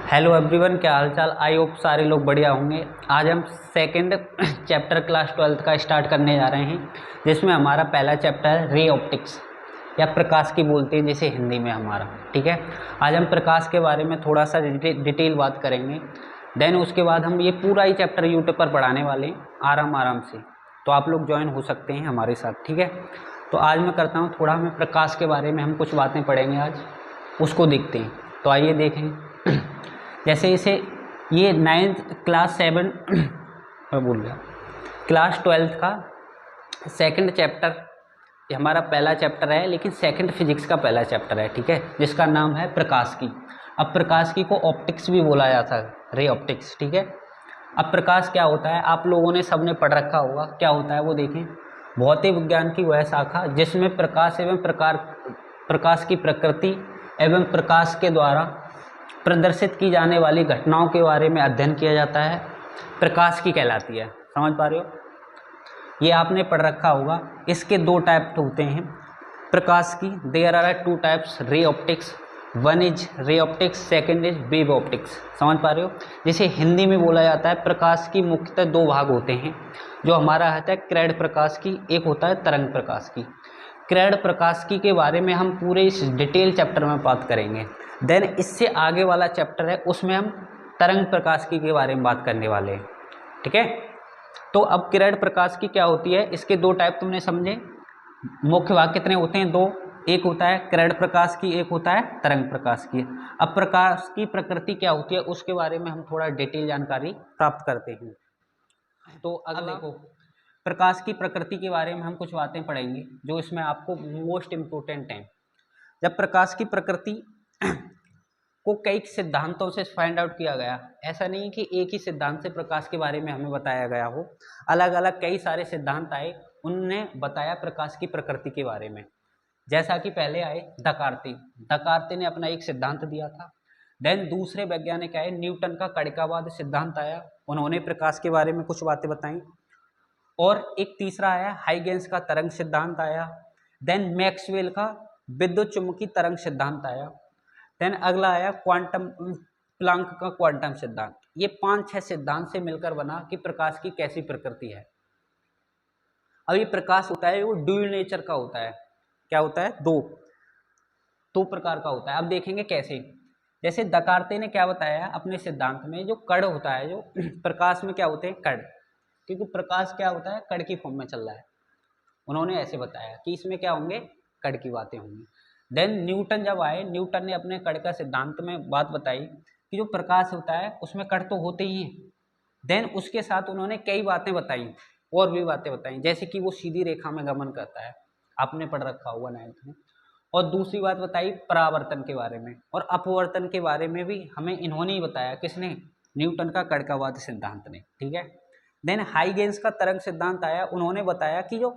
Hello everyone, क्या हाल चाल। I hope सारे लोग बढ़िया होंगे। आज हम सेकंड चैप्टर क्लास 12th का स्टार्ट करने जा रहे हैं, जिसमें हमारा पहला चैप्टर है रे ऑप्टिक्स या प्रकाश की बोलते हैं जैसे हिंदी में हमारा। ठीक है, आज हम प्रकाश के बारे में थोड़ा सा डिटेल बात करेंगे। देन उसके बाद हम ये पूरा ही चैप्टर यूट्यूब पर पढ़ाने वाले हैं आराम से, तो आप लोग ज्वाइन हो सकते हैं हमारे साथ। ठीक है, तो आज मैं करता हूँ थोड़ा, हमें प्रकाश के बारे में हम कुछ बातें पढ़ेंगे आज, उसको देखते हैं। तो आइए देखें। जैसे इसे ये 9th क्लास 7 मैं भूल गया, क्लास 12th का सेकंड चैप्टर, ये हमारा पहला चैप्टर है, लेकिन सेकंड फिजिक्स का पहला चैप्टर है। ठीक है, जिसका नाम है प्रकाश की। अब प्रकाश की को ऑप्टिक्स भी बोला जाता है, रे ऑप्टिक्स। ठीक है, अब प्रकाश क्या होता है आप लोगों ने सबने पढ़ रखा होगा, क्या होता है वो देखें। भौतिक विज्ञान की वह शाखा जिसमें प्रकाश एवं प्रकाश की प्रकृति एवं प्रकाश के द्वारा प्रदर्शित की जाने वाली घटनाओं के बारे में अध्ययन किया जाता है, प्रकाश की कहलाती है। समझ पा रहे हो, ये आपने पढ़ रखा होगा। इसके दो टाइप होते हैं प्रकाश की। There are two types ray optics, one is ray optics, second is wave optics. समझ पा रहे हो, जिसे हिंदी में बोला जाता है प्रकाश की मुख्यतः दो भाग होते हैं। जो हमारा होता है किरण प्रकाश की, एक होता है तरंग प्रकाश की। किरण प्रकाश की के बारे में हम पूरे इस डिटेल चैप्टर में बात करेंगे। देन इससे आगे वाला चैप्टर है, उसमें हम तरंग प्रकाश की के बारे में बात करने वाले हैं। ठीक है, तो अब किरण प्रकाश की क्या होती है, इसके दो टाइप तुमने समझे। मुख्य भाग कितने होते हैं? दो। एक होता है किरण प्रकाश की, एक होता है तरंग प्रकाश की। अब प्रकाश की प्रकृति क्या होती है उसके बारे में हम थोड़ा डिटेल जानकारी प्राप्त करते हैं। तो अगला देखो, प्रकाश की प्रकृति के बारे में हम कुछ बातें पढ़ेंगे जो इसमें आपको मोस्ट इम्पोर्टेंट हैं। जब प्रकाश की प्रकृति को कई सिद्धांतों से फाइंड आउट किया गया, ऐसा नहीं कि एक ही सिद्धांत से प्रकाश के बारे में हमें बताया गया हो, अलग अलग कई सारे सिद्धांत आए, उनने बताया प्रकाश की प्रकृति के बारे में। जैसा कि पहले आए दकार्ते ने अपना एक सिद्धांत दिया था। देन दूसरे वैज्ञानिक आए, न्यूटन का कणिकावाद सिद्धांत आया, उन्होंने प्रकाश के बारे में कुछ बातें बताई। और एक तीसरा आया हाइगेंस का तरंग सिद्धांत आया। देन मैक्सवेल का विद्युत चुंबकीय तरंग सिद्धांत आया। देन अगला आया क्वांटम प्लांक का क्वांटम सिद्धांत। ये 5-6 सिद्धांत से मिलकर बना कि प्रकाश की कैसी प्रकृति है। अब ये प्रकाश होता है वो ड्यूल नेचर का होता है। क्या होता है? दो प्रकार का होता है। अब देखेंगे कैसे। जैसे दकार्ते ने क्या बताया अपने सिद्धांत में, जो कण होता है, जो प्रकाश में क्या होते हैं? कण। क्योंकि प्रकाश क्या होता है? कण की फॉर्म में चल रहा है। उन्होंने ऐसे बताया कि इसमें क्या होंगे? कण की बातें होंगी। देन न्यूटन जब आए, न्यूटन ने अपने कण का सिद्धांत में बात बताई कि जो प्रकाश होता है उसमें कण तो होते ही हैं। देन उसके साथ उन्होंने कई बातें बताई, और भी बातें बताई, जैसे कि वो सीधी रेखा में गमन करता है, आपने पढ़ रखा होगा 9th में। और दूसरी बात बताई परावर्तन के बारे में, और अपवर्तन के बारे में भी हमें इन्होंने ही बताया। किसने? न्यूटन का कणिकावाद सिद्धांत ने। ठीक है, देन हाइगेंस का तरंग सिद्धांत आया, उन्होंने बताया कि जो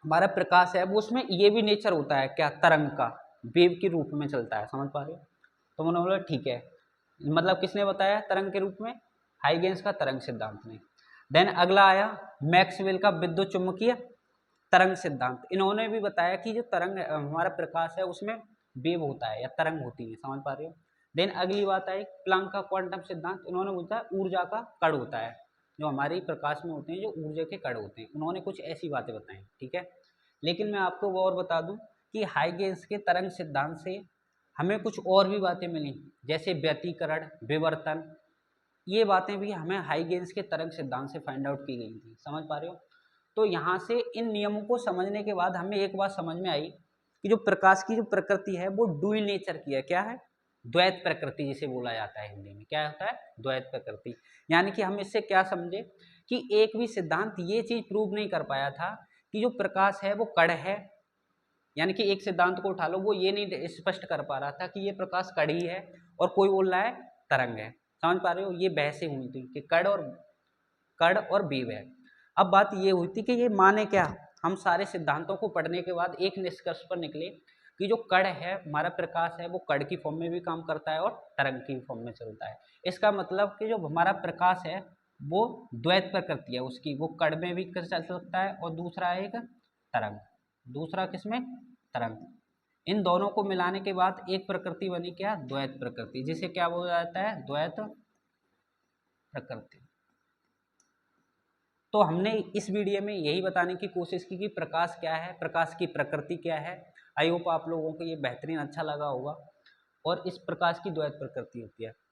हमारा प्रकाश है वो उसमें ये भी नेचर होता है, क्या? तरंग का, वेव के रूप में चलता है। समझ पा रहे हो? तो उन्होंने बोला ठीक है, मतलब किसने बताया? तरंग के रूप में, हाइगेंस का तरंग सिद्धांत ने। देन अगला आया मैक्सवेल का विद्युत चुंबकीय तरंग सिद्धांत। इन्होंने भी बताया कि जो तरंग हमारा प्रकाश है उसमें वेव होता है या तरंग होती है। समझ पा रहे हो? देन अगली बात आई प्लांक का क्वांटम सिद्धांत। इन्होंने बोला ऊर्जा का कण होता है, जो हमारे प्रकाश में होते हैं, जो ऊर्जा के कण होते हैं। उन्होंने कुछ ऐसी बातें बताई। ठीक है, लेकिन मैं आपको वो और बता दूं कि हाइगेंस के तरंग सिद्धांत से हमें कुछ और भी बातें मिली, जैसे व्यतिकरण, विवर्तन। ये बातें भी हमें हाइगेंस के तरंग सिद्धांत से फाइंड आउट की गई थी। समझ पा रहे हो? तो यहाँ से इन नियमों को समझने के बाद हमें एक बात समझ में आई कि जो प्रकाश की जो प्रकृति है वो ड्यूल नेचर की है। क्या है? द्वैत प्रकृति जिसे बोला जाता है हिंदी में। क्या होता है? द्वैत प्रकृति। यानी कि हम इससे क्या समझे कि एक भी सिद्धांत ये चीज प्रूव नहीं कर पाया था कि जो प्रकाश है वो कण है। यानी कि एक सिद्धांत को उठा लो, वो ये नहीं स्पष्ट कर पा रहा था कि ये प्रकाश कण ही है, और कोई बोल रहा है तरंग है। समझ पा रहे हो? ये बहसें हुई थी कि कण और वेव है। अब बात ये हुई थी कि ये माने क्या। हम सारे सिद्धांतों को पढ़ने के बाद एक निष्कर्ष पर निकले कि जो कण है, हमारा प्रकाश है, वो कण की फॉर्म में भी काम करता है और तरंग की फॉर्म में चलता है। इसका मतलब कि जो हमारा प्रकाश है वो द्वैत प्रकृति है उसकी, वो कण में भी चल सकता है, और दूसरा एक तरंग। दूसरा किसमें? तरंग। इन दोनों को मिलाने के बाद एक प्रकृति बनी क्या, द्वैत प्रकृति, जिसे क्या बोला जाता है, द्वैत प्रकृति। तो हमने इस वीडियो में यही बताने की कोशिश की कि प्रकाश क्या है, प्रकाश की प्रकृति क्या है। आई होप आप लोगों को ये बेहतरीन अच्छा लगा होगा। और इस प्रकाश की द्वैत प्रकृति होती है।